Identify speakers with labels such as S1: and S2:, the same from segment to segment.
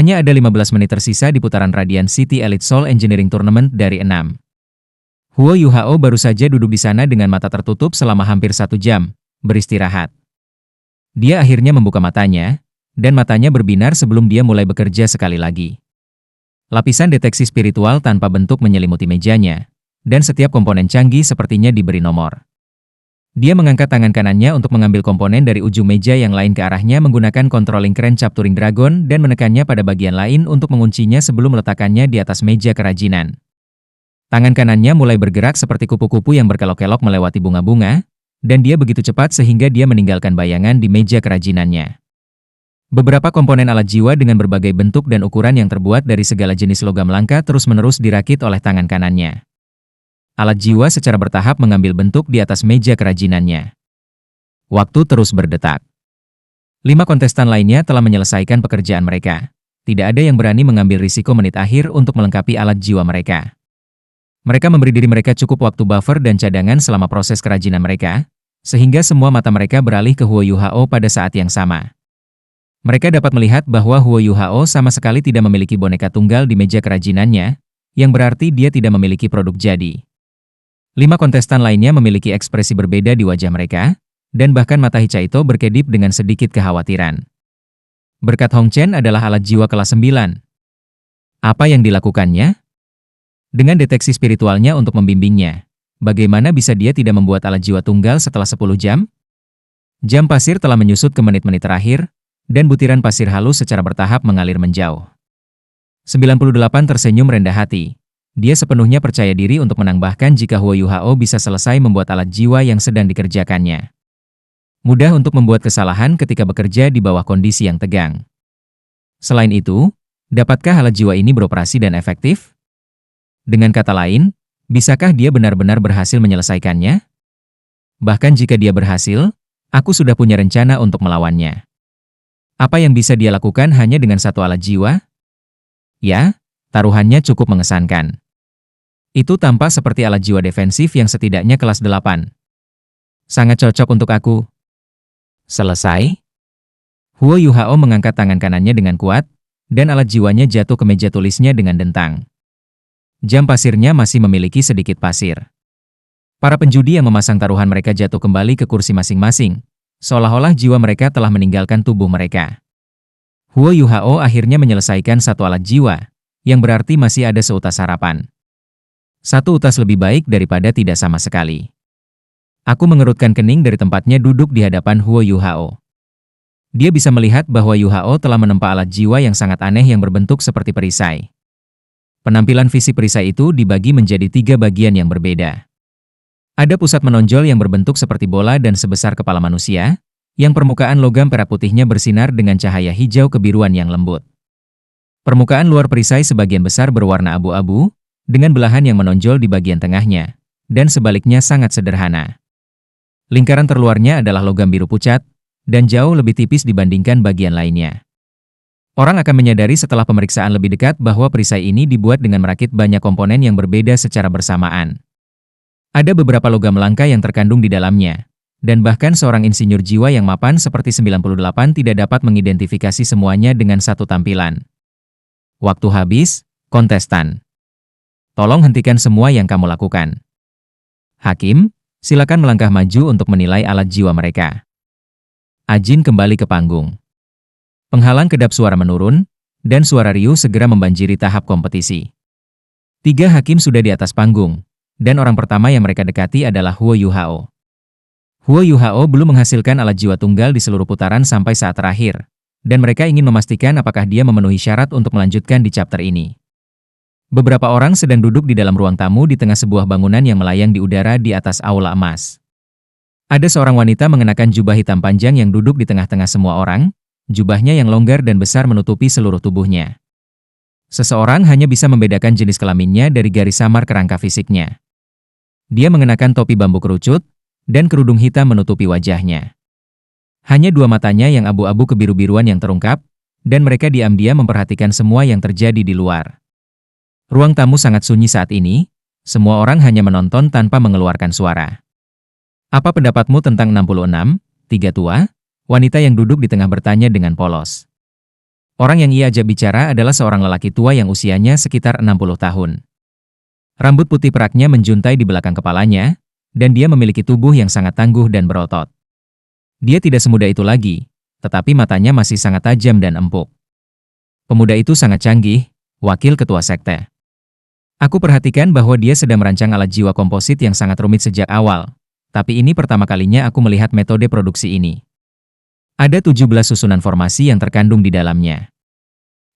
S1: Hanya ada 15 menit tersisa di putaran Radiant City Elite Soul Engineering Tournament dari 6. Huo Yuhao baru saja duduk di sana dengan mata tertutup selama hampir 1 jam, beristirahat. Dia akhirnya membuka matanya, dan matanya berbinar sebelum dia mulai bekerja sekali lagi. Lapisan deteksi spiritual tanpa bentuk menyelimuti mejanya, dan setiap komponen canggih sepertinya diberi nomor. Dia mengangkat tangan kanannya untuk mengambil komponen dari ujung meja yang lain ke arahnya menggunakan controlling crank Capturing Dragon dan menekannya pada bagian lain untuk menguncinya sebelum meletakkannya di atas meja kerajinan. Tangan kanannya mulai bergerak seperti kupu-kupu yang berkelok-kelok melewati bunga-bunga, dan dia begitu cepat sehingga dia meninggalkan bayangan di meja kerajinannya. Beberapa komponen alat jiwa dengan berbagai bentuk dan ukuran yang terbuat dari segala jenis logam langka terus-menerus dirakit oleh tangan kanannya. Alat jiwa secara bertahap mengambil bentuk di atas meja kerajinannya. Waktu terus berdetak. 5 kontestan lainnya telah menyelesaikan pekerjaan mereka. Tidak ada yang berani mengambil risiko menit akhir untuk melengkapi alat jiwa mereka. Mereka memberi diri mereka cukup waktu buffer dan cadangan selama proses kerajinan mereka, sehingga semua mata mereka beralih ke Huo Yuhao pada saat yang sama. Mereka dapat melihat bahwa Huo Yuhao sama sekali tidak memiliki boneka tunggal di meja kerajinannya, yang berarti dia tidak memiliki produk jadi. 5 kontestan lainnya memiliki ekspresi berbeda di wajah mereka, dan bahkan mata Hichaito berkedip dengan sedikit kekhawatiran. Berkat Hong Chen adalah alat jiwa kelas 9. Apa yang dilakukannya? Dengan deteksi spiritualnya untuk membimbingnya, bagaimana bisa dia tidak membuat alat jiwa tunggal setelah 10 jam? Jam pasir telah menyusut ke menit-menit terakhir, dan butiran pasir halus secara bertahap mengalir menjauh. 98 tersenyum rendah hati. Dia sepenuhnya percaya diri untuk menambahkan jika Huo Yuhao bisa selesai membuat alat jiwa yang sedang dikerjakannya. Mudah untuk membuat kesalahan ketika bekerja di bawah kondisi yang tegang. Selain itu, dapatkah alat jiwa ini beroperasi dan efektif? Dengan kata lain, bisakah dia benar-benar berhasil menyelesaikannya? Bahkan jika dia berhasil, aku sudah punya rencana untuk melawannya. Apa yang bisa dia lakukan hanya dengan satu alat jiwa? Ya, taruhannya cukup mengesankan. Itu tampak seperti alat jiwa defensif yang setidaknya kelas 8. Sangat cocok untuk aku. Selesai? Huo Yuhao mengangkat tangan kanannya dengan kuat, dan alat jiwanya jatuh ke meja tulisnya dengan dentang. Jam pasirnya masih memiliki sedikit pasir. Para penjudi yang memasang taruhan mereka jatuh kembali ke kursi masing-masing, seolah-olah jiwa mereka telah meninggalkan tubuh mereka. Huo Yuhao akhirnya menyelesaikan satu alat jiwa, yang berarti masih ada seutas harapan. Satu utas lebih baik daripada tidak sama sekali. Aku mengerutkan kening dari tempatnya duduk di hadapan Huo Yuhao. Dia bisa melihat bahwa Yuhao telah menempa alat jiwa yang sangat aneh yang berbentuk seperti perisai. Penampilan fisik perisai itu dibagi menjadi 3 bagian yang berbeda. Ada pusat menonjol yang berbentuk seperti bola dan sebesar kepala manusia, yang permukaan logam perak putihnya bersinar dengan cahaya hijau kebiruan yang lembut. Permukaan luar perisai sebagian besar berwarna abu-abu, dengan belahan yang menonjol di bagian tengahnya, dan sebaliknya sangat sederhana. Lingkaran terluarnya adalah logam biru pucat, dan jauh lebih tipis dibandingkan bagian lainnya. Orang akan menyadari setelah pemeriksaan lebih dekat bahwa perisai ini dibuat dengan merakit banyak komponen yang berbeda secara bersamaan. Ada beberapa logam langka yang terkandung di dalamnya, dan bahkan seorang insinyur jiwa yang mapan seperti 98 tidak dapat mengidentifikasi semuanya dengan satu tampilan. Waktu habis, kontestan. Tolong hentikan semua yang kamu lakukan. Hakim, silakan melangkah maju untuk menilai alat jiwa mereka. Ajin kembali ke panggung. Penghalang kedap suara menurun, dan suara riuh segera membanjiri tahap kompetisi. 3 hakim sudah di atas panggung, dan orang pertama yang mereka dekati adalah Huo Yuhao. Huo Yuhao belum menghasilkan alat jiwa tunggal di seluruh putaran sampai saat terakhir, dan mereka ingin memastikan apakah dia memenuhi syarat untuk melanjutkan di chapter ini. Beberapa orang sedang duduk di dalam ruang tamu di tengah sebuah bangunan yang melayang di udara di atas aula emas. Ada seorang wanita mengenakan jubah hitam panjang yang duduk di tengah-tengah semua orang, jubahnya yang longgar dan besar menutupi seluruh tubuhnya. Seseorang hanya bisa membedakan jenis kelaminnya dari garis samar kerangka fisiknya. Dia mengenakan topi bambu kerucut, dan kerudung hitam menutupi wajahnya. Hanya 2 matanya yang abu-abu kebiru-biruan yang terungkap, dan mereka diam-diam memperhatikan semua yang terjadi di luar. Ruang tamu sangat sunyi saat ini, semua orang hanya menonton tanpa mengeluarkan suara. Apa pendapatmu tentang 66, 3 tua? Wanita yang duduk di tengah bertanya dengan polos. Orang yang ia ajak bicara adalah seorang lelaki tua yang usianya sekitar 60 tahun. Rambut putih peraknya menjuntai di belakang kepalanya, dan dia memiliki tubuh yang sangat tangguh dan berotot. Dia tidak semuda itu lagi, tetapi matanya masih sangat tajam dan empuk. Pemuda itu sangat canggih, wakil ketua sekte. Aku perhatikan bahwa dia sedang merancang alat jiwa komposit yang sangat rumit sejak awal, tapi ini pertama kalinya aku melihat metode produksi ini. Ada 17 susunan formasi yang terkandung di dalamnya.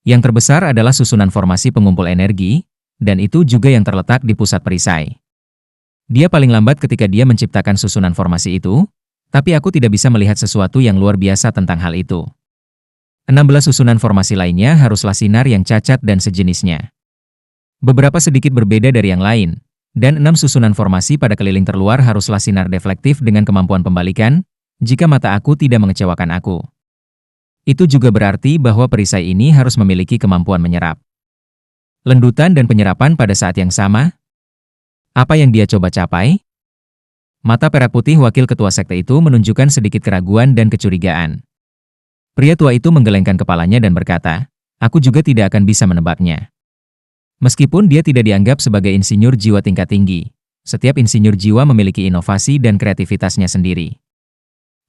S1: Yang terbesar adalah susunan formasi pengumpul energi, dan itu juga yang terletak di pusat perisai. Dia paling lambat ketika dia menciptakan susunan formasi itu, tapi aku tidak bisa melihat sesuatu yang luar biasa tentang hal itu. 16 susunan formasi lainnya haruslah sinar yang cacat dan sejenisnya. Beberapa sedikit berbeda dari yang lain, dan 6 susunan formasi pada keliling terluar haruslah sinar deflektif dengan kemampuan pembalikan, jika mata aku tidak mengecewakan aku. Itu juga berarti bahwa perisai ini harus memiliki kemampuan menyerap lendutan dan penyerapan pada saat yang sama. Apa yang dia coba capai? Mata perak putih wakil ketua sekte itu menunjukkan sedikit keraguan dan kecurigaan. Pria tua itu menggelengkan kepalanya dan berkata, "Aku juga tidak akan bisa menebaknya." Meskipun dia tidak dianggap sebagai insinyur jiwa tingkat tinggi, setiap insinyur jiwa memiliki inovasi dan kreativitasnya sendiri.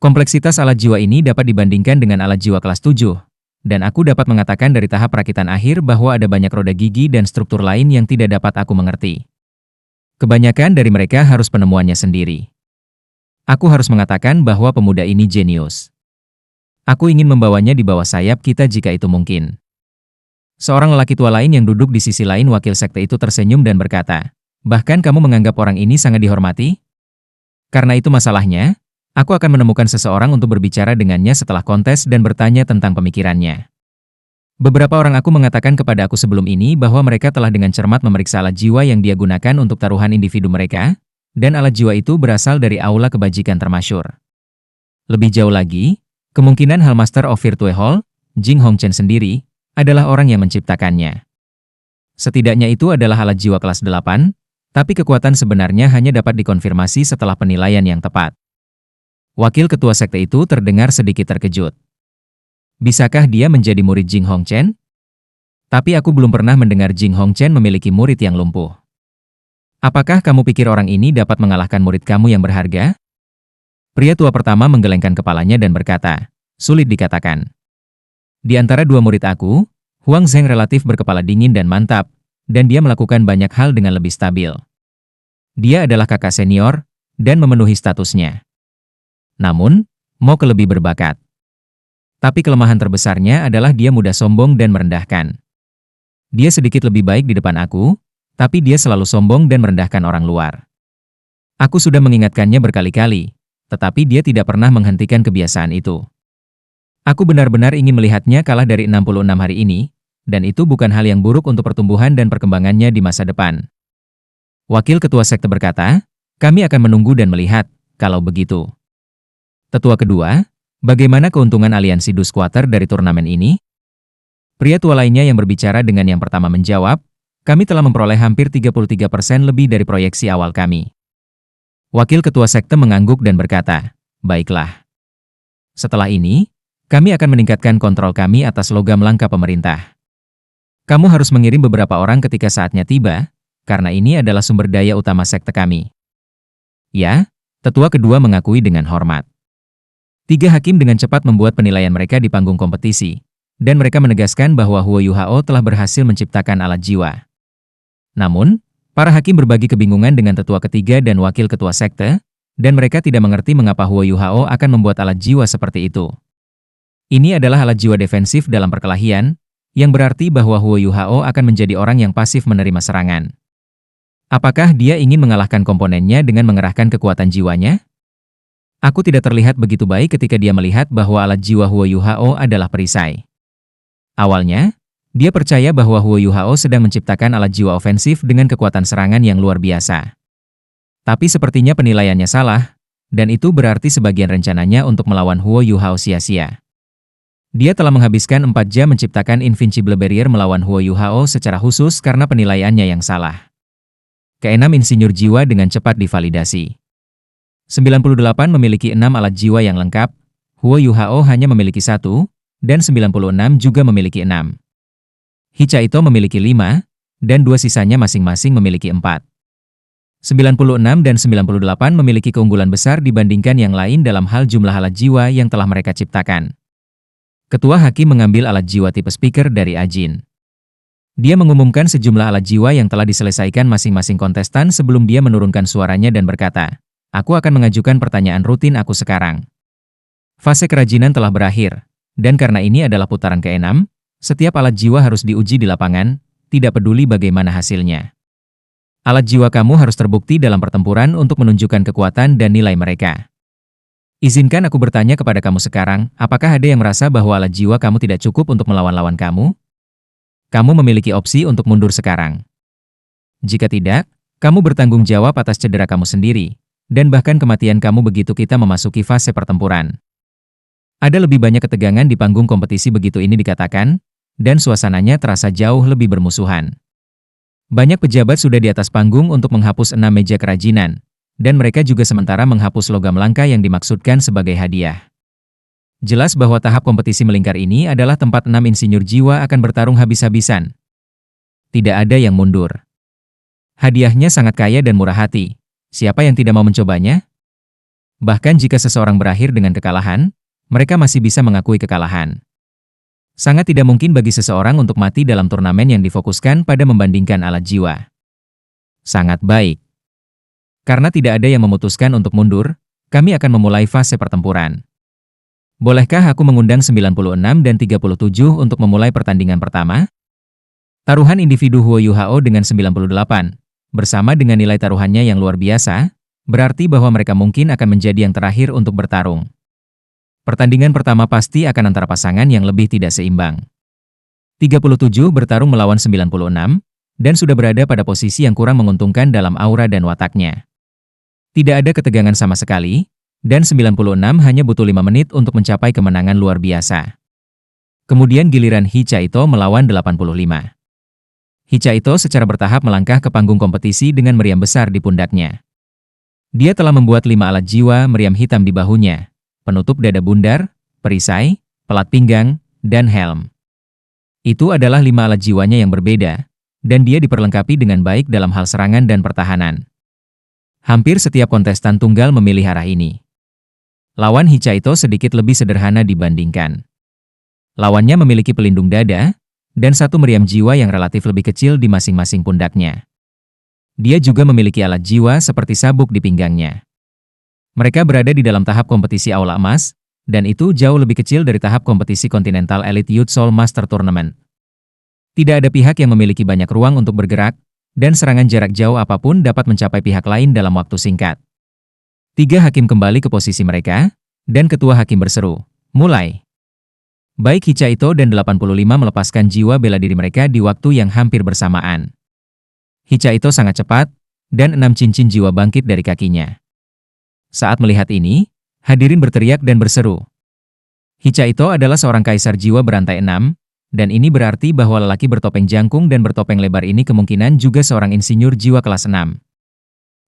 S1: Kompleksitas alat jiwa ini dapat dibandingkan dengan alat jiwa kelas 7, dan aku dapat mengatakan dari tahap perakitan akhir bahwa ada banyak roda gigi dan struktur lain yang tidak dapat aku mengerti. Kebanyakan dari mereka harus penemuannya sendiri. Aku harus mengatakan bahwa pemuda ini jenius. Aku ingin membawanya di bawah sayap kita jika itu mungkin. Seorang lelaki tua lain yang duduk di sisi lain wakil sekte itu tersenyum dan berkata, "Bahkan kamu menganggap orang ini sangat dihormati? Karena itu masalahnya. Aku akan menemukan seseorang untuk berbicara dengannya setelah kontes dan bertanya tentang pemikirannya." Beberapa orang aku mengatakan kepada aku sebelum ini bahwa mereka telah dengan cermat memeriksa alat jiwa yang dia gunakan untuk taruhan individu mereka, dan alat jiwa itu berasal dari aula kebajikan termasyur. Lebih jauh lagi, kemungkinan Hall Master of Virtue Hall, Jing Hongchen sendiri, adalah orang yang menciptakannya. Setidaknya itu adalah alat jiwa kelas 8, tapi kekuatan sebenarnya hanya dapat dikonfirmasi setelah penilaian yang tepat. Wakil ketua sekte itu terdengar sedikit terkejut. Bisakah dia menjadi murid Jing Hongchen? Tapi aku belum pernah mendengar Jing Hongchen memiliki murid yang lumpuh. Apakah kamu pikir orang ini dapat mengalahkan murid kamu yang berharga? Pria tua pertama menggelengkan kepalanya dan berkata, "Sulit dikatakan. Di antara dua murid aku, Huang Zheng relatif berkepala dingin dan mantap, dan dia melakukan banyak hal dengan lebih stabil. Dia adalah kakak senior, dan memenuhi statusnya. Namun, Mo lebih berbakat. Tapi kelemahan terbesarnya adalah dia mudah sombong dan merendahkan. Dia sedikit lebih baik di depan aku, tapi dia selalu sombong dan merendahkan orang luar. Aku sudah mengingatkannya berkali-kali, tetapi dia tidak pernah menghentikan kebiasaan itu. Aku benar-benar ingin melihatnya kalah dari 66 hari ini, dan itu bukan hal yang buruk untuk pertumbuhan dan perkembangannya di masa depan." Wakil ketua sekte berkata, "Kami akan menunggu dan melihat, kalau begitu." Tetua kedua, bagaimana keuntungan aliansi Du Squatter dari turnamen ini? Pria tua lainnya yang berbicara dengan yang pertama menjawab, "Kami telah memperoleh hampir 33% lebih dari proyeksi awal kami." Wakil ketua sekte mengangguk dan berkata, "Baiklah. Setelah ini, kami akan meningkatkan kontrol kami atas logam langka pemerintah. Kamu harus mengirim beberapa orang ketika saatnya tiba, karena ini adalah sumber daya utama sekte kami." "Ya," tetua kedua mengakui dengan hormat. 3 hakim dengan cepat membuat penilaian mereka di panggung kompetisi, dan mereka menegaskan bahwa Huo Yuhao telah berhasil menciptakan alat jiwa. Namun, para hakim berbagi kebingungan dengan tetua ketiga dan wakil ketua sekte, dan mereka tidak mengerti mengapa Huo Yuhao akan membuat alat jiwa seperti itu. Ini adalah alat jiwa defensif dalam perkelahian, yang berarti bahwa Huo Yuhao akan menjadi orang yang pasif menerima serangan. Apakah dia ingin mengalahkan komponennya dengan mengerahkan kekuatan jiwanya? Aku tidak terlihat begitu baik ketika dia melihat bahwa alat jiwa Huo Yuhao adalah perisai. Awalnya, dia percaya bahwa Huo Yuhao sedang menciptakan alat jiwa ofensif dengan kekuatan serangan yang luar biasa. Tapi sepertinya penilaiannya salah, dan itu berarti sebagian rencananya untuk melawan Huo Yuhao sia-sia. Dia telah menghabiskan 4 jam menciptakan Invincible Barrier melawan Huo Yuhao secara khusus karena penilaiannya yang salah. Keenam insinyur jiwa dengan cepat divalidasi. 98 memiliki 6 alat jiwa yang lengkap, Huo Yuhao hanya memiliki 1, dan 96 juga memiliki 6. Hichaito memiliki 5, dan 2 sisanya masing-masing memiliki 4. 96 dan 98 memiliki keunggulan besar dibandingkan yang lain dalam hal jumlah alat jiwa yang telah mereka ciptakan. Ketua Hakim mengambil alat jiwa tipe speaker dari Ajin. Dia mengumumkan sejumlah alat jiwa yang telah diselesaikan masing-masing kontestan sebelum dia menurunkan suaranya dan berkata, "Aku akan mengajukan pertanyaan rutin aku sekarang. Fase kerajinan telah berakhir, dan karena ini adalah putaran ke-6, setiap alat jiwa harus diuji di lapangan, tidak peduli bagaimana hasilnya. Alat jiwa kamu harus terbukti dalam pertempuran untuk menunjukkan kekuatan dan nilai mereka. Izinkan aku bertanya kepada kamu sekarang, apakah ada yang merasa bahwa alat jiwa kamu tidak cukup untuk melawan lawan kamu? Kamu memiliki opsi untuk mundur sekarang. Jika tidak, kamu bertanggung jawab atas cedera kamu sendiri, dan bahkan kematian kamu begitu kita memasuki fase pertempuran." Ada lebih banyak ketegangan di panggung kompetisi begitu ini dikatakan, dan suasananya terasa jauh lebih bermusuhan. Banyak pejabat sudah di atas panggung untuk menghapus 6 meja kerajinan, dan mereka juga sementara menghapus logam langka yang dimaksudkan sebagai hadiah. Jelas bahwa tahap kompetisi melingkar ini adalah tempat 6 insinyur jiwa akan bertarung habis-habisan. Tidak ada yang mundur. Hadiahnya sangat kaya dan murah hati. Siapa yang tidak mau mencobanya? Bahkan jika seseorang berakhir dengan kekalahan, mereka masih bisa mengakui kekalahan. Sangat tidak mungkin bagi seseorang untuk mati dalam turnamen yang difokuskan pada membandingkan alat jiwa. Sangat baik. Karena tidak ada yang memutuskan untuk mundur, kami akan memulai fase pertempuran. Bolehkah aku mengundang 96 dan 37 untuk memulai pertandingan pertama? Taruhan individu Huo Yuhao dengan 98, bersama dengan nilai taruhannya yang luar biasa, berarti bahwa mereka mungkin akan menjadi yang terakhir untuk bertarung. Pertandingan pertama pasti akan antara pasangan yang lebih tidak seimbang. 37 bertarung melawan 96, dan sudah berada pada posisi yang kurang menguntungkan dalam aura dan wataknya. Tidak ada ketegangan sama sekali, dan 96 hanya butuh 5 menit untuk mencapai kemenangan luar biasa. Kemudian giliran Hichaito melawan 85. Hichaito secara bertahap melangkah ke panggung kompetisi dengan meriam besar di pundaknya. Dia telah membuat 5 alat jiwa meriam hitam di bahunya, penutup dada bundar, perisai, pelat pinggang, dan helm. Itu adalah 5 alat jiwanya yang berbeda, dan dia diperlengkapi dengan baik dalam hal serangan dan pertahanan. Hampir setiap kontestan tunggal memilih arah ini. Lawan Hichaito sedikit lebih sederhana dibandingkan. Lawannya memiliki pelindung dada, dan 1 meriam jiwa yang relatif lebih kecil di masing-masing pundaknya. Dia juga memiliki alat jiwa seperti sabuk di pinggangnya. Mereka berada di dalam tahap kompetisi Aula Emas, dan itu jauh lebih kecil dari tahap kompetisi Continental Elite Youth Soul Master Tournament. Tidak ada pihak yang memiliki banyak ruang untuk bergerak, dan serangan jarak jauh apapun dapat mencapai pihak lain dalam waktu singkat. 3 hakim kembali ke posisi mereka, dan ketua hakim berseru, "Mulai." Baik Hichaito dan 85 melepaskan jiwa bela diri mereka di waktu yang hampir bersamaan. Hichaito sangat cepat, dan 6 cincin jiwa bangkit dari kakinya. Saat melihat ini, hadirin berteriak dan berseru. Hichaito adalah seorang kaisar jiwa berantai 6, dan ini berarti bahwa lelaki bertopeng jangkung dan bertopeng lebar ini kemungkinan juga seorang insinyur jiwa kelas 6.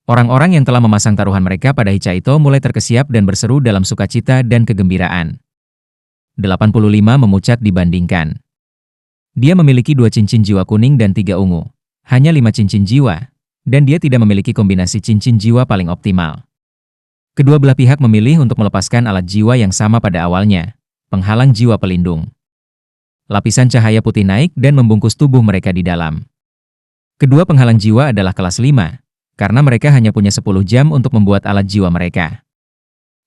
S1: Orang-orang yang telah memasang taruhan mereka pada Hichaito mulai terkesiap dan berseru dalam sukacita dan kegembiraan. 85 memucat dibandingkan. Dia memiliki 2 cincin jiwa kuning dan 3 ungu. Hanya 5 cincin jiwa, dan dia tidak memiliki kombinasi cincin jiwa paling optimal. Kedua belah pihak memilih untuk melepaskan alat jiwa yang sama pada awalnya, penghalang jiwa pelindung. Lapisan cahaya putih naik dan membungkus tubuh mereka di dalam. Kedua penghalang jiwa adalah kelas 5. Karena mereka hanya punya 10 jam untuk membuat alat jiwa mereka.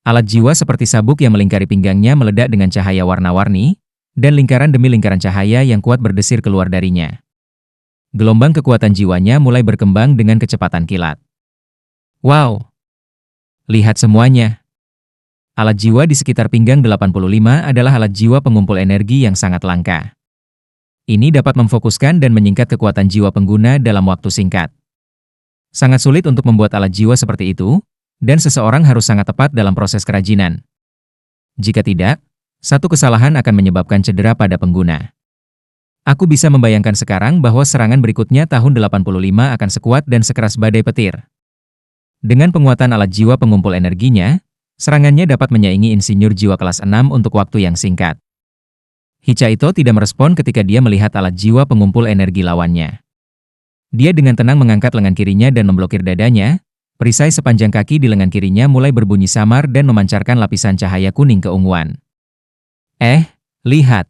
S1: Alat jiwa seperti sabuk yang melingkari pinggangnya meledak dengan cahaya warna-warni, dan lingkaran demi lingkaran cahaya yang kuat berdesir keluar darinya. Gelombang kekuatan jiwanya mulai berkembang dengan kecepatan kilat. Wow! Lihat semuanya. Alat jiwa di sekitar pinggang 85 adalah alat jiwa pengumpul energi yang sangat langka. Ini dapat memfokuskan dan menyingkat kekuatan jiwa pengguna dalam waktu singkat. Sangat sulit untuk membuat alat jiwa seperti itu, dan seseorang harus sangat tepat dalam proses kerajinan. Jika tidak, satu kesalahan akan menyebabkan cedera pada pengguna. Aku bisa membayangkan sekarang bahwa serangan berikutnya tahun 85 akan sekuat dan sekeras badai petir. Dengan penguatan alat jiwa pengumpul energinya, serangannya dapat menyaingi insinyur jiwa kelas 6 untuk waktu yang singkat. Hichaito tidak merespon ketika dia melihat alat jiwa pengumpul energi lawannya. Dia dengan tenang mengangkat lengan kirinya dan memblokir dadanya. Perisai sepanjang kaki di lengan kirinya mulai berbunyi samar dan memancarkan lapisan cahaya kuning keunguan. Lihat.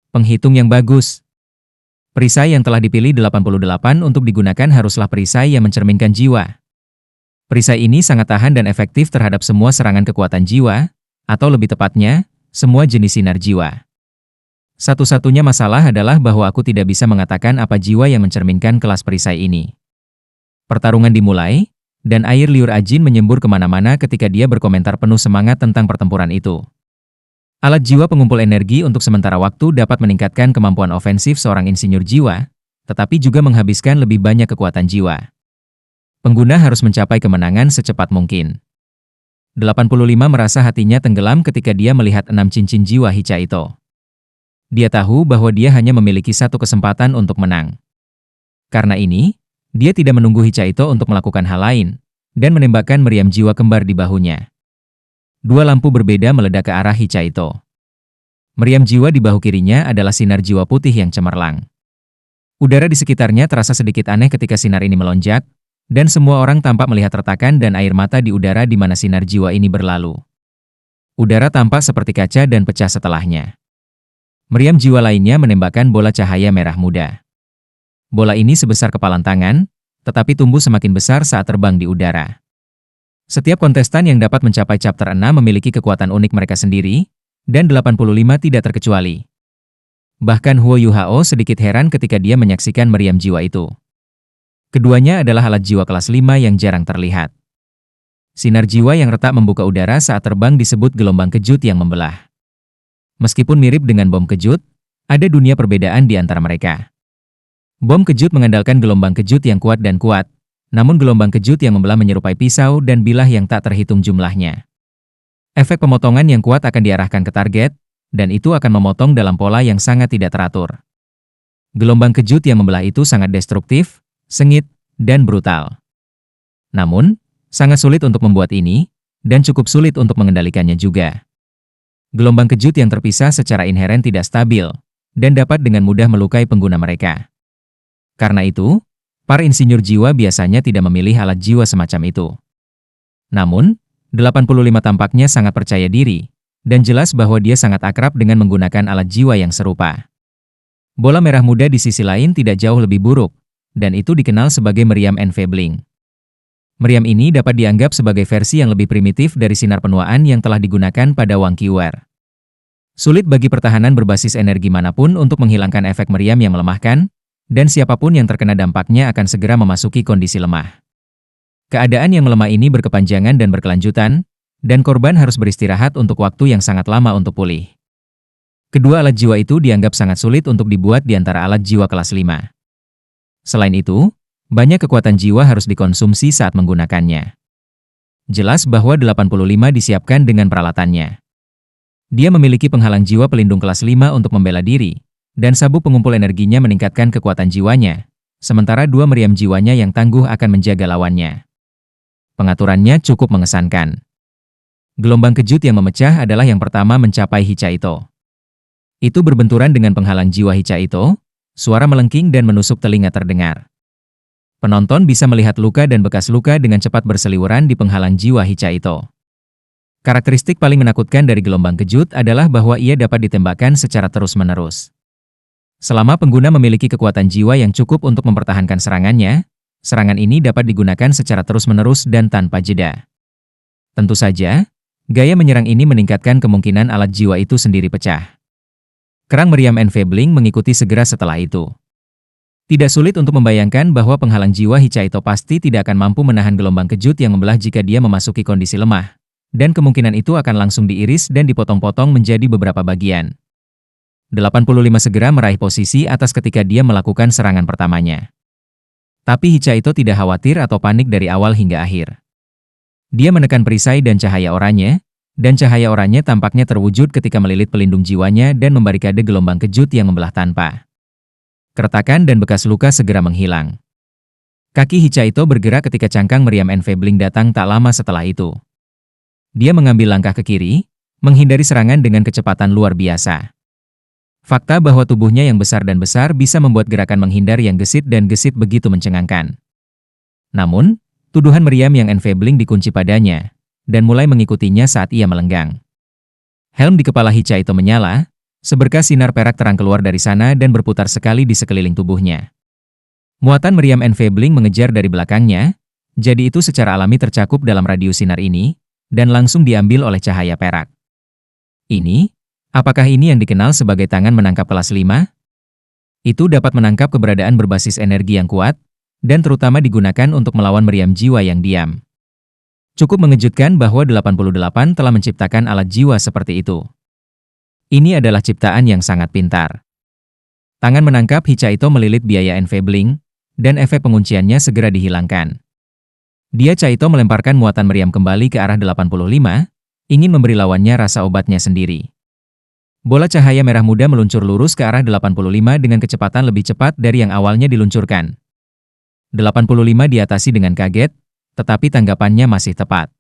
S1: Penghitung yang bagus. Perisai yang telah dipilih 88 untuk digunakan haruslah perisai yang mencerminkan jiwa. Perisai ini sangat tahan dan efektif terhadap semua serangan kekuatan jiwa, atau lebih tepatnya, semua jenis sinar jiwa. Satu-satunya masalah adalah bahwa aku tidak bisa mengatakan apa jiwa yang mencerminkan kelas perisai ini. Pertarungan dimulai, dan air liur Ajin menyembur kemana-mana ketika dia berkomentar penuh semangat tentang pertempuran itu. Alat jiwa pengumpul energi untuk sementara waktu dapat meningkatkan kemampuan ofensif seorang insinyur jiwa, tetapi juga menghabiskan lebih banyak kekuatan jiwa. Pengguna harus mencapai kemenangan secepat mungkin. 85 merasa hatinya tenggelam ketika dia melihat 6 cincin jiwa Hichaito. Dia tahu bahwa dia hanya memiliki satu kesempatan untuk menang. Karena ini, dia tidak menunggu Hichaito untuk melakukan hal lain, dan menembakkan meriam jiwa kembar di bahunya. Dua lampu berbeda meledak ke arah Hichaito. Meriam jiwa di bahu kirinya adalah sinar jiwa putih yang cemerlang. Udara di sekitarnya terasa sedikit aneh ketika sinar ini melonjak, dan semua orang tampak melihat retakan dan air mata di udara di mana sinar jiwa ini berlalu. Udara tampak seperti kaca dan pecah setelahnya. Meriam jiwa lainnya menembakkan bola cahaya merah muda. Bola ini sebesar kepalan tangan, tetapi tumbuh semakin besar saat terbang di udara. Setiap kontestan yang dapat mencapai chapter 6 memiliki kekuatan unik mereka sendiri, dan 85 tidak terkecuali. Bahkan Huo Yuhao sedikit heran ketika dia menyaksikan meriam jiwa itu. Keduanya adalah alat jiwa kelas 5 yang jarang terlihat. Sinar jiwa yang retak membuka udara saat terbang disebut gelombang kejut yang membelah. Meskipun mirip dengan bom kejut, ada dunia perbedaan di antara mereka. Bom kejut mengandalkan gelombang kejut yang kuat dan kuat, namun gelombang kejut yang membelah menyerupai pisau dan bilah yang tak terhitung jumlahnya. Efek pemotongan yang kuat akan diarahkan ke target, dan itu akan memotong dalam pola yang sangat tidak teratur. Gelombang kejut yang membelah itu sangat destruktif, sengit, dan brutal. Namun, sangat sulit untuk membuat ini, dan cukup sulit untuk mengendalikannya juga. Gelombang kejut yang terpisah secara inheren tidak stabil, dan dapat dengan mudah melukai pengguna mereka. Karena itu, para insinyur jiwa biasanya tidak memilih alat jiwa semacam itu. Namun, 85 tampaknya sangat percaya diri, dan jelas bahwa dia sangat akrab dengan menggunakan alat jiwa yang serupa. Bola merah muda di sisi lain tidak jauh lebih buruk, dan itu dikenal sebagai meriam enfabling. Meriam ini dapat dianggap sebagai versi yang lebih primitif dari sinar penuaan yang telah digunakan pada Wang Qiuer. Sulit bagi pertahanan berbasis energi manapun untuk menghilangkan efek meriam yang melemahkan, dan siapapun yang terkena dampaknya akan segera memasuki kondisi lemah. Keadaan yang melemah ini berkepanjangan dan berkelanjutan, dan korban harus beristirahat untuk waktu yang sangat lama untuk pulih. Kedua alat jiwa itu dianggap sangat sulit untuk dibuat di antara alat jiwa kelas 5. Selain itu, banyak kekuatan jiwa harus dikonsumsi saat menggunakannya. Jelas bahwa 85 disiapkan dengan peralatannya. Dia memiliki penghalang jiwa pelindung kelas 5 untuk membela diri, dan sabuk pengumpul energinya meningkatkan kekuatan jiwanya, sementara dua meriam jiwanya yang tangguh akan menjaga lawannya. Pengaturannya cukup mengesankan. Gelombang kejut yang memecah adalah yang pertama mencapai Hichaito. Itu berbenturan dengan penghalang jiwa Hichaito, suara melengking dan menusuk telinga terdengar. Penonton bisa melihat luka dan bekas luka dengan cepat berseliweran di penghalang jiwa Hichaito. Karakteristik paling menakutkan dari gelombang kejut adalah bahwa ia dapat ditembakkan secara terus-menerus. Selama pengguna memiliki kekuatan jiwa yang cukup untuk mempertahankan serangannya, serangan ini dapat digunakan secara terus-menerus dan tanpa jeda. Tentu saja, gaya menyerang ini meningkatkan kemungkinan alat jiwa itu sendiri pecah. Kerang meriam enfabling mengikuti segera setelah itu. Tidak sulit untuk membayangkan bahwa penghalang jiwa Hichaito pasti tidak akan mampu menahan gelombang kejut yang membelah jika dia memasuki kondisi lemah, dan kemungkinan itu akan langsung diiris dan dipotong-potong menjadi beberapa bagian. 85 segera meraih posisi atas ketika dia melakukan serangan pertamanya. Tapi Hichaito tidak khawatir atau panik dari awal hingga akhir. Dia menekan perisai dan cahaya oranye, dan cahaya oranye tampaknya terwujud ketika melilit pelindung jiwanya dan membarikade gelombang kejut yang membelah tanpa. Keretakan dan bekas luka segera menghilang. Kaki Hichaito bergerak ketika cangkang meriam enfabling datang tak lama setelah itu. Dia mengambil langkah ke kiri, menghindari serangan dengan kecepatan luar biasa. Fakta bahwa tubuhnya yang besar dan besar bisa membuat gerakan menghindar yang gesit dan gesit begitu mencengangkan. Namun, tuduhan meriam yang enfabling dikunci padanya, dan mulai mengikutinya saat ia melenggang. Helm di kepala Hichaito menyala, seberkas sinar perak terang keluar dari sana dan berputar sekali di sekeliling tubuhnya. Muatan meriam enfabling mengejar dari belakangnya, jadi itu secara alami tercakup dalam radius sinar ini, dan langsung diambil oleh cahaya perak. Apakah ini yang dikenal sebagai tangan menangkap kelas 5? Itu dapat menangkap keberadaan berbasis energi yang kuat, dan terutama digunakan untuk melawan meriam jiwa yang diam. Cukup mengejutkan bahwa 88 telah menciptakan alat jiwa seperti itu. Ini adalah ciptaan yang sangat pintar. Tangan menangkap Hichaito melilit biaya enfabling, dan efek pengunciannya segera dihilangkan. Chaito melemparkan muatan meriam kembali ke arah 85, ingin memberi lawannya rasa obatnya sendiri. Bola cahaya merah muda meluncur lurus ke arah 85 dengan kecepatan lebih cepat dari yang awalnya diluncurkan. 85 diatasi dengan kaget, tetapi tanggapannya masih tepat.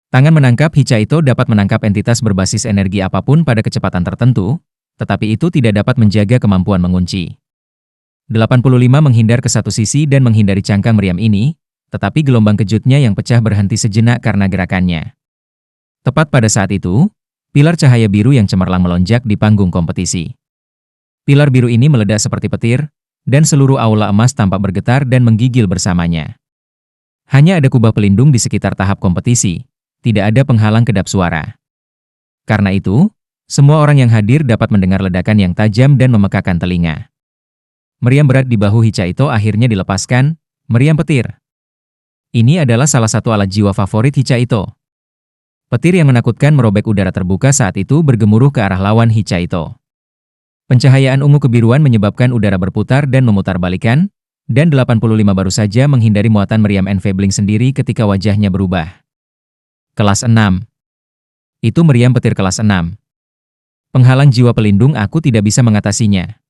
S1: Tangan menangkap Hichaito dapat menangkap entitas berbasis energi apapun pada kecepatan tertentu, tetapi itu tidak dapat menjaga kemampuan mengunci. 85 menghindar ke satu sisi dan menghindari cangkang meriam ini, tetapi gelombang kejutnya yang pecah berhenti sejenak karena gerakannya. Tepat pada saat itu, pilar cahaya biru yang cemerlang melonjak di panggung kompetisi. Pilar biru ini meledak seperti petir, dan seluruh aula emas tampak bergetar dan menggigil bersamanya. Hanya ada kubah pelindung di sekitar tahap kompetisi, tidak ada penghalang kedap suara. Karena itu, semua orang yang hadir dapat mendengar ledakan yang tajam dan memekakan telinga. Meriam berat di bahu Hichaito akhirnya dilepaskan, meriam petir. Ini adalah salah satu alat jiwa favorit Hichaito. Petir yang menakutkan merobek udara terbuka saat itu bergemuruh ke arah lawan Hichaito. Pencahayaan ungu kebiruan menyebabkan udara berputar dan memutarbalikkan, dan 85 baru saja menghindari muatan meriam enfabling sendiri ketika wajahnya berubah. Kelas 6. Itu meriam petir kelas 6. Penghalang jiwa pelindung, aku tidak bisa mengatasinya.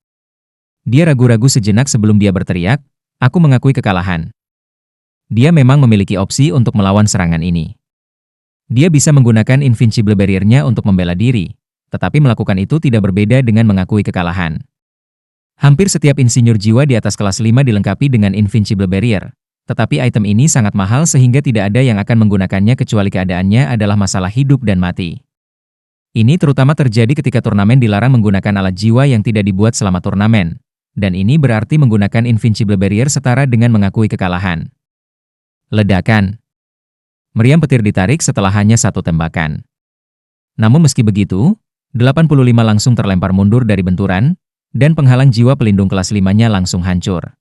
S1: Dia ragu-ragu sejenak sebelum dia berteriak, aku mengakui kekalahan. Dia memang memiliki opsi untuk melawan serangan ini. Dia bisa menggunakan Invincible Barrier-nya untuk membela diri, tetapi melakukan itu tidak berbeda dengan mengakui kekalahan. Hampir setiap insinyur jiwa di atas kelas 5 dilengkapi dengan Invincible Barrier, tetapi item ini sangat mahal sehingga tidak ada yang akan menggunakannya kecuali keadaannya adalah masalah hidup dan mati. Ini terutama terjadi ketika turnamen dilarang menggunakan alat jiwa yang tidak dibuat selama turnamen, dan ini berarti menggunakan Invincible Barrier setara dengan mengakui kekalahan. Ledakan. Meriam petir ditarik setelah hanya satu tembakan. Namun meski begitu, 85 langsung terlempar mundur dari benturan, dan penghalang jiwa pelindung kelas 5-nya langsung hancur.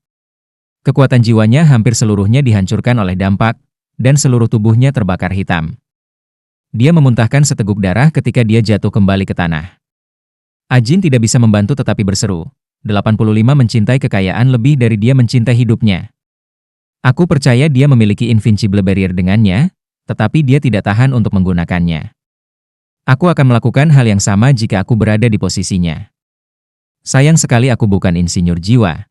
S1: Kekuatan jiwanya hampir seluruhnya dihancurkan oleh dampak, dan seluruh tubuhnya terbakar hitam. Dia memuntahkan seteguk darah ketika dia jatuh kembali ke tanah. Ajin tidak bisa membantu tetapi berseru, 85 mencintai kekayaan lebih dari dia mencintai hidupnya. Aku percaya dia memiliki Invincible Barrier dengannya, tetapi dia tidak tahan untuk menggunakannya. Aku akan melakukan hal yang sama jika aku berada di posisinya. Sayang sekali aku bukan insinyur jiwa.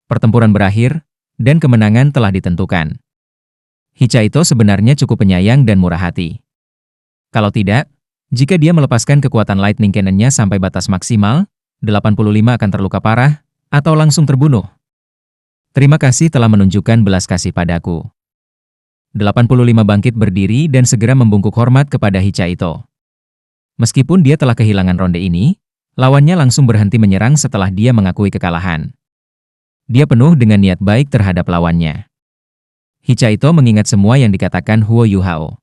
S1: Pertempuran berakhir, dan kemenangan telah ditentukan. Hichaito sebenarnya cukup penyayang dan murah hati. Kalau tidak, jika dia melepaskan kekuatan Lightning Cannon-nya sampai batas maksimal, 85 akan terluka parah, atau langsung terbunuh. Terima kasih telah menunjukkan belas kasih padaku. 85 bangkit berdiri dan segera membungkuk hormat kepada Hichaito. Meskipun dia telah kehilangan ronde ini, lawannya langsung berhenti menyerang setelah dia mengakui kekalahan. Dia penuh dengan niat baik terhadap lawannya. Hichaito mengingat semua yang dikatakan Huo Yuhao.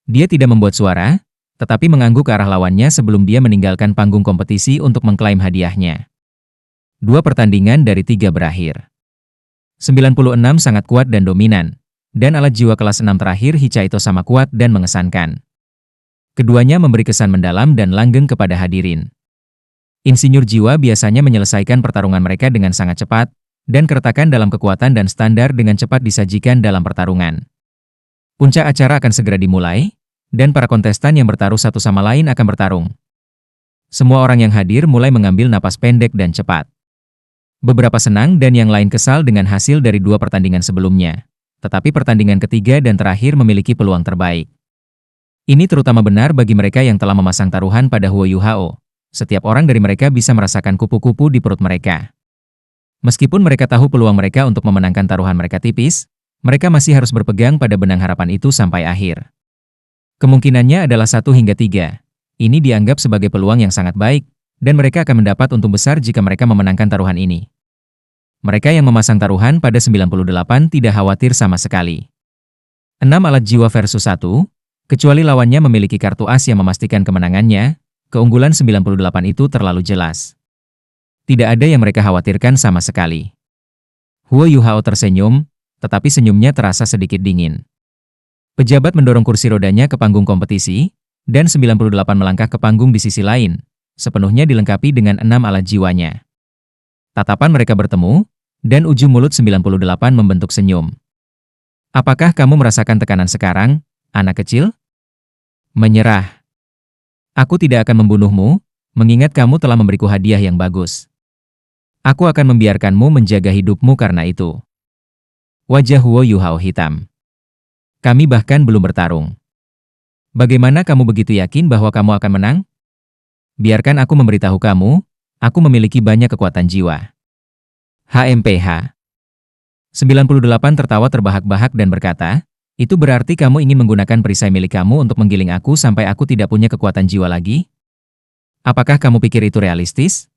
S1: Dia tidak membuat suara, tetapi mengangguk ke arah lawannya sebelum dia meninggalkan panggung kompetisi untuk mengklaim hadiahnya. 2 pertandingan dari 3 berakhir. 96 sangat kuat dan dominan, dan alat jiwa kelas 6 terakhir Hichaito sama kuat dan mengesankan. Keduanya memberi kesan mendalam dan langgeng kepada hadirin. Insinyur jiwa biasanya menyelesaikan pertarungan mereka dengan sangat cepat, dan keretakan dalam kekuatan dan standar dengan cepat disajikan dalam pertarungan. Puncak acara akan segera dimulai, dan para kontestan yang bertaruh satu sama lain akan bertarung. Semua orang yang hadir mulai mengambil napas pendek dan cepat. Beberapa senang dan yang lain kesal dengan hasil dari 2 pertandingan sebelumnya, tetapi pertandingan ketiga dan terakhir memiliki peluang terbaik. Ini terutama benar bagi mereka yang telah memasang taruhan pada Huo Yuhao, Setiap orang dari mereka bisa merasakan kupu-kupu di perut mereka. Meskipun mereka tahu peluang mereka untuk memenangkan taruhan mereka tipis, mereka masih harus berpegang pada benang harapan itu sampai akhir. Kemungkinannya adalah 1 hingga 3. Ini dianggap sebagai peluang yang sangat baik, dan mereka akan mendapat untung besar jika mereka memenangkan taruhan ini. Mereka yang memasang taruhan pada 98 tidak khawatir sama sekali. 6 alat jiwa versus 1, kecuali lawannya memiliki kartu as yang memastikan kemenangannya, keunggulan 98 itu terlalu jelas. Tidak ada yang mereka khawatirkan sama sekali. Huo Yuhao tersenyum, tetapi senyumnya terasa sedikit dingin. Pejabat mendorong kursi rodanya ke panggung kompetisi, dan 98 melangkah ke panggung di sisi lain, sepenuhnya dilengkapi dengan 6 alat jiwanya. Tatapan mereka bertemu, dan ujung mulut 98 membentuk senyum. Apakah kamu merasakan tekanan sekarang, anak kecil? Menyerah. Aku tidak akan membunuhmu, mengingat kamu telah memberiku hadiah yang bagus. Aku akan membiarkanmu menjaga hidupmu karena itu. Wajah Huo Yuhao hitam. Kami bahkan belum bertarung. Bagaimana kamu begitu yakin bahwa kamu akan menang? Biarkan aku memberitahu kamu, aku memiliki banyak kekuatan jiwa. HMPH. 98 tertawa terbahak-bahak dan berkata, itu berarti kamu ingin menggunakan perisai milik kamu untuk menggiling aku sampai aku tidak punya kekuatan jiwa lagi? Apakah kamu pikir itu realistis?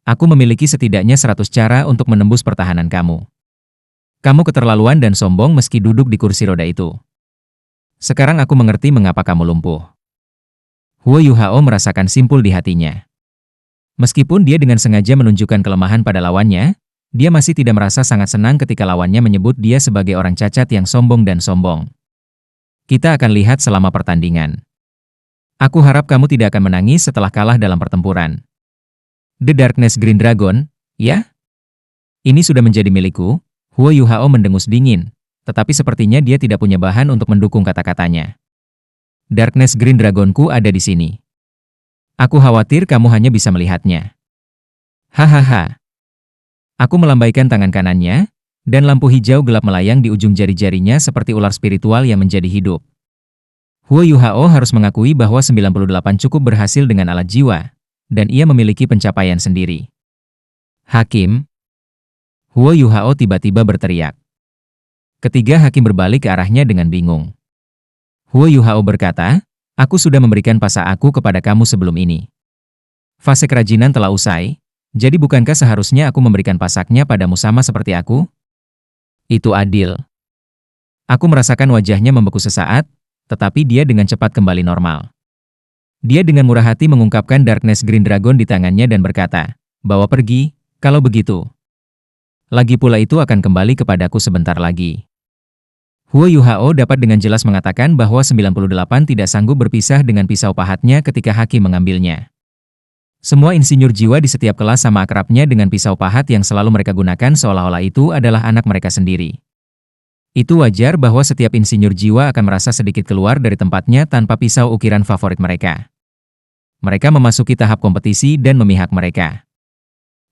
S1: Aku memiliki setidaknya 100 cara untuk menembus pertahanan kamu. Kamu keterlaluan dan sombong meski duduk di kursi roda itu. Sekarang aku mengerti mengapa kamu lumpuh. Huo Yuhao merasakan simpul di hatinya. Meskipun dia dengan sengaja menunjukkan kelemahan pada lawannya, dia masih tidak merasa sangat senang ketika lawannya menyebut dia sebagai orang cacat yang sombong dan sombong. Kita akan lihat selama pertandingan. Aku harap kamu tidak akan menangis setelah kalah dalam pertempuran. The Darkness Green Dragon, ya? Ini sudah menjadi milikku. Huo Yuhao mendengus dingin, tetapi sepertinya dia tidak punya bahan untuk mendukung kata-katanya. Darkness Green Dragonku ada di sini. Aku khawatir kamu hanya bisa melihatnya. Hahaha. Aku melambaikan tangan kanannya, dan lampu hijau gelap melayang di ujung jari-jarinya seperti ular spiritual yang menjadi hidup. Huo Yuhao harus mengakui bahwa 98 cukup berhasil dengan alat jiwa, dan ia memiliki pencapaian sendiri. Hakim. Huo Yuhao tiba-tiba berteriak. Ketiga hakim berbalik ke arahnya dengan bingung. Huo Yuhao berkata, aku sudah memberikan pasak aku kepada kamu sebelum ini. Fase kerajinan telah usai, jadi bukankah seharusnya aku memberikan pasaknya padamu sama seperti aku? Itu adil. Aku merasakan wajahnya membeku sesaat, tetapi dia dengan cepat kembali normal. Dia dengan murah hati mengungkapkan Darkness Green Dragon di tangannya dan berkata, bawa pergi, kalau begitu. Lagi pula itu akan kembali kepadaku sebentar lagi. Huo Yuhao dapat dengan jelas mengatakan bahwa 98 tidak sanggup berpisah dengan pisau pahatnya ketika hakim mengambilnya. Semua insinyur jiwa di setiap kelas sama akrabnya dengan pisau pahat yang selalu mereka gunakan seolah-olah itu adalah anak mereka sendiri. Itu wajar bahwa setiap insinyur jiwa akan merasa sedikit keluar dari tempatnya tanpa pisau ukiran favorit mereka. Mereka memasuki tahap kompetisi dan memihak mereka.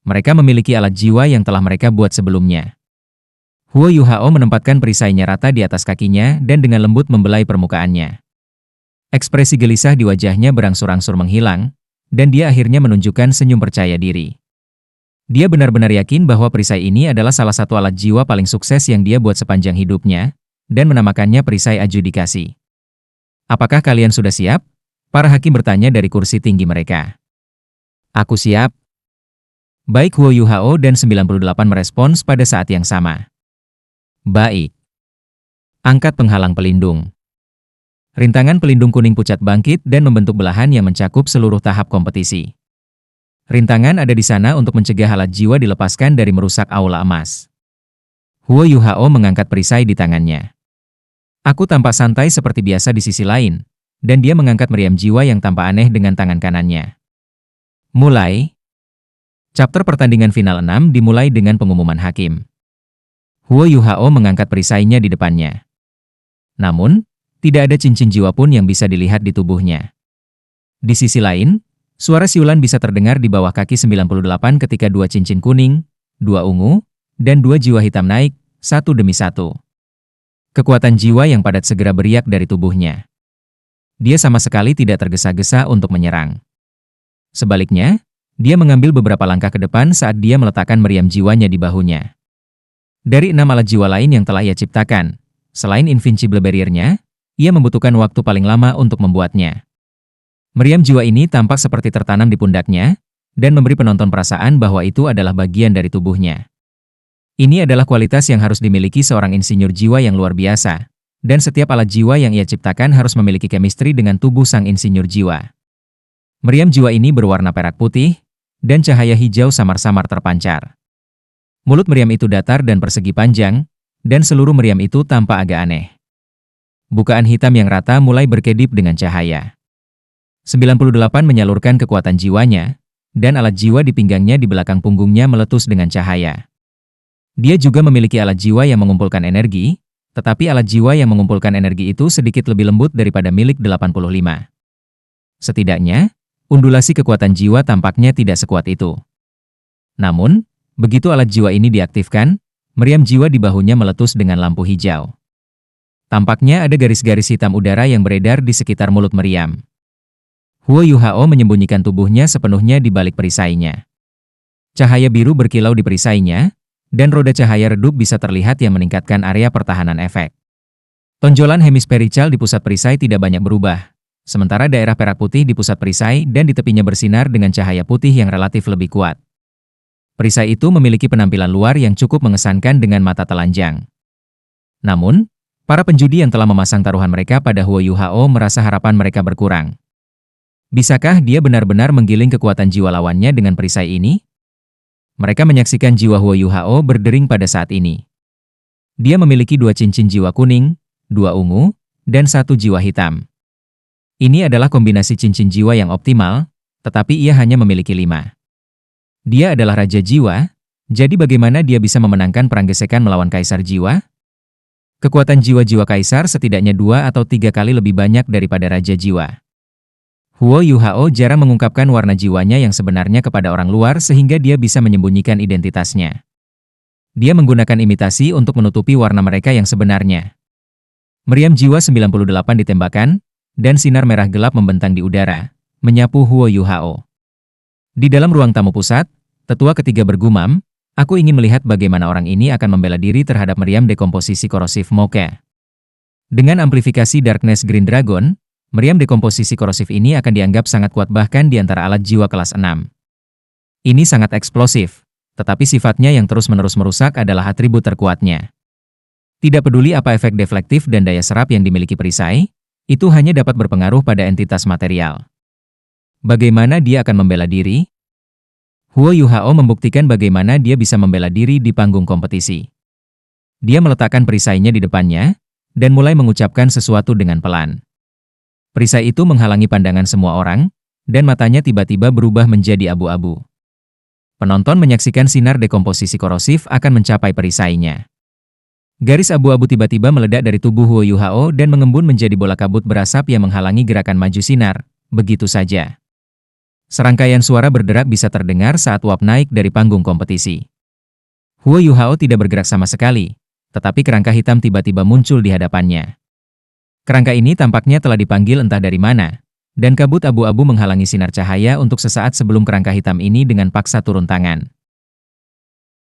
S1: Mereka memiliki alat jiwa yang telah mereka buat sebelumnya. Huo Yuhao menempatkan perisainya rata di atas kakinya dan dengan lembut membelai permukaannya. Ekspresi gelisah di wajahnya berangsur-angsur menghilang, dan dia akhirnya menunjukkan senyum percaya diri. Dia benar-benar yakin bahwa perisai ini adalah salah satu alat jiwa paling sukses yang dia buat sepanjang hidupnya, dan menamakannya perisai adjudikasi. Apakah kalian sudah siap? Para hakim bertanya dari kursi tinggi mereka. Aku siap. Baik Huo Yuhao dan 98 merespons pada saat yang sama. Baik. Angkat penghalang pelindung. Rintangan pelindung kuning pucat bangkit dan membentuk belahan yang mencakup seluruh tahap kompetisi. Rintangan ada di sana untuk mencegah alat jiwa dilepaskan dari merusak aula emas. Huo Yuhao mengangkat perisai di tangannya. Aku tampak santai seperti biasa di sisi lain, dan dia mengangkat meriam jiwa yang tampak aneh dengan tangan kanannya. Mulai. Chapter pertandingan final 6 dimulai dengan pengumuman hakim. Huo Yuhao mengangkat perisainya di depannya. Namun, tidak ada cincin jiwa pun yang bisa dilihat di tubuhnya. Di sisi lain, suara siulan bisa terdengar di bawah kaki 98 ketika 2 cincin kuning, 2 ungu, dan 2 jiwa hitam naik, satu demi satu. Kekuatan jiwa yang padat segera beriak dari tubuhnya. Dia sama sekali tidak tergesa-gesa untuk menyerang. Sebaliknya, dia mengambil beberapa langkah ke depan saat dia meletakkan meriam jiwanya di bahunya. Dari 6 alat jiwa lain yang telah ia ciptakan, selain Invincible Barrier-nya, ia membutuhkan waktu paling lama untuk membuatnya. Meriam jiwa ini tampak seperti tertanam di pundaknya, dan memberi penonton perasaan bahwa itu adalah bagian dari tubuhnya. Ini adalah kualitas yang harus dimiliki seorang insinyur jiwa yang luar biasa, dan setiap alat jiwa yang ia ciptakan harus memiliki chemistry dengan tubuh sang insinyur jiwa. Meriam jiwa ini berwarna perak putih, dan cahaya hijau samar-samar terpancar. Mulut meriam itu datar dan persegi panjang, dan seluruh meriam itu tampak agak aneh. Bukaan hitam yang rata mulai berkedip dengan cahaya. 98 menyalurkan kekuatan jiwanya, dan alat jiwa di pinggangnya di belakang punggungnya meletus dengan cahaya. Dia juga memiliki alat jiwa yang mengumpulkan energi, tetapi alat jiwa yang mengumpulkan energi itu sedikit lebih lembut daripada milik 85. Setidaknya, undulasi kekuatan jiwa tampaknya tidak sekuat itu. Namun, begitu alat jiwa ini diaktifkan, meriam jiwa di bahunya meletus dengan lampu hijau. Tampaknya ada garis-garis hitam udara yang beredar di sekitar mulut meriam. Huo Yuhao menyembunyikan tubuhnya sepenuhnya di balik perisainya. Cahaya biru berkilau di perisainya, dan roda cahaya redup bisa terlihat yang meningkatkan area pertahanan efek. Tonjolan hemispherical di pusat perisai tidak banyak berubah, sementara daerah perak putih di pusat perisai dan di tepinya bersinar dengan cahaya putih yang relatif lebih kuat. Perisai itu memiliki penampilan luar yang cukup mengesankan dengan mata telanjang. Namun, para penjudi yang telah memasang taruhan mereka pada Huo Yuhao merasa harapan mereka berkurang. Bisakah dia benar-benar menggiling kekuatan jiwa lawannya dengan perisai ini? Mereka menyaksikan jiwa Huo Yuhao berdering pada saat ini. Dia memiliki 2 cincin jiwa kuning, 2 ungu, dan 1 jiwa hitam. Ini adalah kombinasi cincin jiwa yang optimal, tetapi ia hanya memiliki 5. Dia adalah Raja Jiwa, jadi bagaimana dia bisa memenangkan perang gesekan melawan Kaisar Jiwa? Kekuatan jiwa-jiwa Kaisar setidaknya 2 atau 3 kali lebih banyak daripada Raja Jiwa. Huo Yuhao jarang mengungkapkan warna jiwanya yang sebenarnya kepada orang luar sehingga dia bisa menyembunyikan identitasnya. Dia menggunakan imitasi untuk menutupi warna mereka yang sebenarnya. Meriam jiwa 98 ditembakkan, dan sinar merah gelap membentang di udara, menyapu Huo Yuhao. Di dalam ruang tamu pusat, tetua ketiga bergumam, "Aku ingin melihat bagaimana orang ini akan membela diri terhadap meriam dekomposisi korosif Moke." Dengan amplifikasi Darkness Green Dragon, meriam dekomposisi korosif ini akan dianggap sangat kuat bahkan di antara alat jiwa kelas 6. Ini sangat eksplosif, tetapi sifatnya yang terus-menerus merusak adalah atribut terkuatnya. Tidak peduli apa efek deflektif dan daya serap yang dimiliki perisai, itu hanya dapat berpengaruh pada entitas material. Bagaimana dia akan membela diri? Huo Yuhao membuktikan bagaimana dia bisa membela diri di panggung kompetisi. Dia meletakkan perisainya di depannya, dan mulai mengucapkan sesuatu dengan pelan. Perisai itu menghalangi pandangan semua orang, dan matanya tiba-tiba berubah menjadi abu-abu. Penonton menyaksikan sinar dekomposisi korosif akan mencapai perisainya. Garis abu-abu tiba-tiba meledak dari tubuh Huo Yuhao dan mengembun menjadi bola kabut berasap yang menghalangi gerakan maju sinar, begitu saja. Serangkaian suara berderak bisa terdengar saat uap naik dari panggung kompetisi. Huo Yuhao tidak bergerak sama sekali, tetapi kerangka hitam tiba-tiba muncul di hadapannya. Kerangka ini tampaknya telah dipanggil entah dari mana, dan kabut abu-abu menghalangi sinar cahaya untuk sesaat sebelum kerangka hitam ini dengan paksa turun tangan.